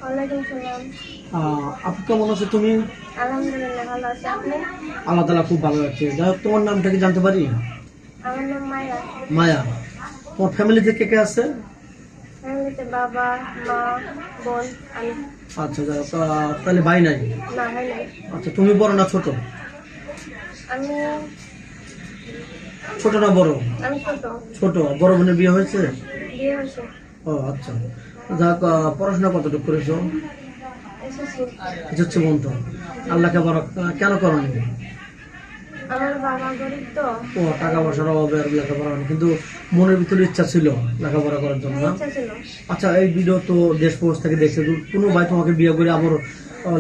ওয়ালাইকুম সালাম। আপু কেমন আছো তুমি? আলহামদুলিল্লাহ ভালো আছি, আপনি? আল্লাহ তাআলা খুব ভালো আছে। যাই হোক, তোমার নামটা কি জানতে পারি? আমার নাম মায়া। মায়া। তোমার ফ্যামিলিতে কে কে আছে? ফ্যামিলিতে বাবা, মা, বোন, আমি। আচ্ছা, যাই হোক, তাহলে ভাই নাই? না, হয় নাই। আচ্ছা, তুমি বড় না ছোট? আমি ছোট না বড়? আমি ছোট। ছোট। বড় বোনের বিয়ে হয়েছে? বিয়ে হয়েছে। ও আচ্ছা। যাক, পড়াশোনা কতটুকু করেছো? এসেছি। হচ্ছে বন্ধু। আল্লাহকে বড় কেন করনি? আমার বাবা গরিব তো। ও, টাকা পয়সার অভাবে আর লেখাপড়া হয়নি, কিন্তু মনের ভিতরে ইচ্ছা ছিল লেখাপড়া করার জন্য না? ইচ্ছা ছিল। আচ্ছা, এই ভিডিও তো দেশ প্রবাস থেকে দেখছে, কোনো ভাই তোমাকে বিয়ে করে আবার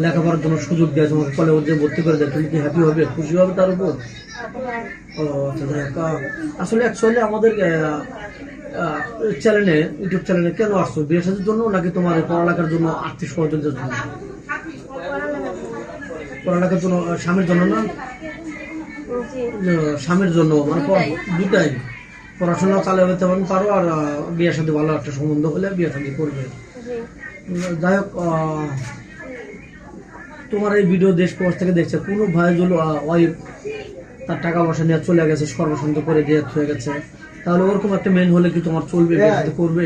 লেখাপড়ার জন্য সুযোগ দেয়, তোমাকে কলেজে ভর্তি করে দেয়, তুমি কি হ্যাপি হবে, খুশি হবে তার উপর? ও আচ্ছা, যাই হোক, আসলে অ্যাকচুয়ালি আমাদের চ্যানেলে, ইউটিউব চ্যানেলে কেন আসছো? বিয়ে সাথের জন্য নাকি তোমার পড়ালেখার জন্য, আর্থিক সহযোগিতার জন্য? পড়ালেখার জন্য, স্বামীর জন্য না? জি। স্বামীর জন্য, মানে দুটাই। পড়াশোনা চালিয়ে যেতে পারো, আর বিয়ের সাথে ভালো একটা সম্বন্ধ হলে বিয়ে সাথে করবে। জি। যাই হোক, তোমার এই ভিডিও দেশ প্রবাস থেকে দেখছে, কোনো ভাই যদি ওয়াইফ তার টাকা পয়সা নিয়ে চলে গেছে, সর্বশান্ত করে দিয়ে হয়ে গেছে, তাহলে ওরকম একটা মেন হলে কি তোমার চলবে, বিয়ে সাথে করবে?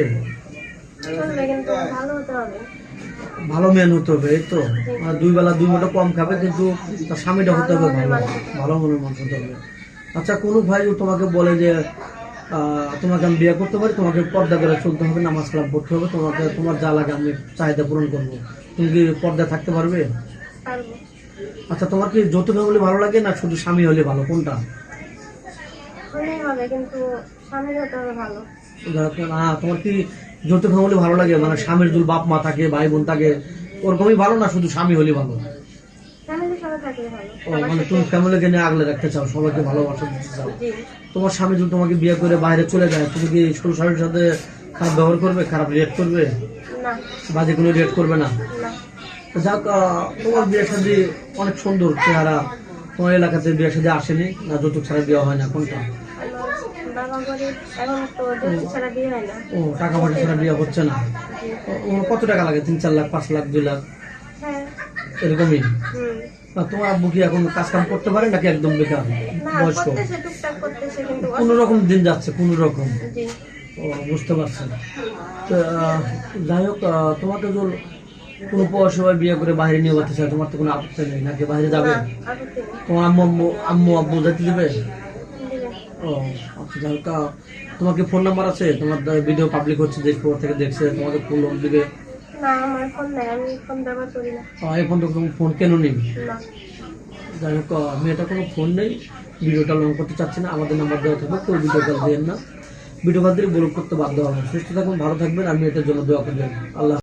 চলবে, কিন্তু ভালো হতে হবে। ভালো মেন হতে হবে, এই তো। দুই বেলা দুই মুঠো কম খাবে, কিন্তু তার স্বামীটা হতে হবে ভালো, ভালো মনের মানুষ হতে হবে। আচ্ছা, কোনো ভাই তোমাকে বলে যে তোমাকে আমি বিয়ে করতে পারি, তোমাকে পর্দা করে চলতে হবে, নামাজ কালাম পড়তে হবে, তোমাকে তোমার যা লাগে আমি চাহিদা পূরণ করবো, তুমি কি পর্দা থাকতে পারবে? পারবো। আচ্ছা, তোমার কি যৌথ ফ্যামিলি ভালো লাগে না শুধু স্বামী হলে ভালো, কোনটা? হলেই হবে, কিন্তু স্বামীর হতে হবে ভালো। তোমার কি যৌথ ফ্যামিলি ভালো লাগে, মানে স্বামীর যদি বাপ মা থাকে, ভাই বোন থাকে, ওরকমই ভালো, না শুধু স্বামী হলে ভালো? ফ্যামিলির সাথে থাকলে ভালো। ও, মানে তুমি ফ্যামিলিকে নিয়ে আগলে রাখতে চাও, সবাইকে ভালোবাসা দিতে চাও। জি। তোমার স্বামী যদি তোমাকে বিয়ে করে বাইরে চলে যায়, তুমি কি শ্বশুর শাশুড়ির সাথে খারাপ ব্যবহার করবে, খারাপ রিয়েক্ট করবে? না। বাজে কোনো রিয়েক্ট করবে না? না। যাক, তোমার বিয়ে শাদী অনেক সুন্দর চেহারা, তোমার এলাকাতে বিয়ে শাদী আসেনি না, যৌতুক ছাড়া বিয়ে হয় না, কোনটা? বাবা গরিব, এখন তো যৌতুক ছাড়া বিয়ে হয় না। ও, টাকা পয়সা ছাড়া বিয়ে হচ্ছে না? জি। ওর কত টাকা লাগে? 3-4 লাখ, 5 লাখ, 2 লাখ, হ্যাঁ। এরকমই? হুম। তোমার আব্বু কি এখন কাজ কাম করতে পারে নাকি একদম বেকার, না, বয়স্ক? করতেছে, টুকটাক করতেছে, কিন্তু কোন রকম দিন যাচ্ছে, কোন রকম। জি। ও, বুঝতে পারছেন। তো, যাই হোক, তোমাকে যদি কোনো পৌরসভায় বিয়ে করে বাইরে নিয়ে যেতে চায়, তোমার তো কোনো আপত্তি নেই নাকি? বাইরে যাবে? না, আপত্তি নেই। তোমার আম্মু আব্বু যেতে দেবে? দিবে। ও আচ্ছা, যাই হোক, তোমার কি ফোন নাম্বার আছে? তোমার ভিডিও পাবলিক হচ্ছে, দেশ প্রবাস থেকে দেখছে, তোমাকে ফোন দিবে? না, আমার ফোন নাই, আমি ফোন ব্যবহার করি না। এখন তো কোনো ফোন কেন নেই? না। যাই হোক, মেয়েটা কোনো ফোন নেই, ভিডিওটা লং করতে চাচ্ছে না, আমাদের নাম্বার দেওয়া থাকবে, কেউ ভিডিও কল দেন না, ভিডিও কল দিয়ে ব্লক করতে বাধ্য হবে। সুস্থ থাকুন, ভালো থাকবেন, আমি এটার জন্য দোয়া করবেন। আল্লাহ।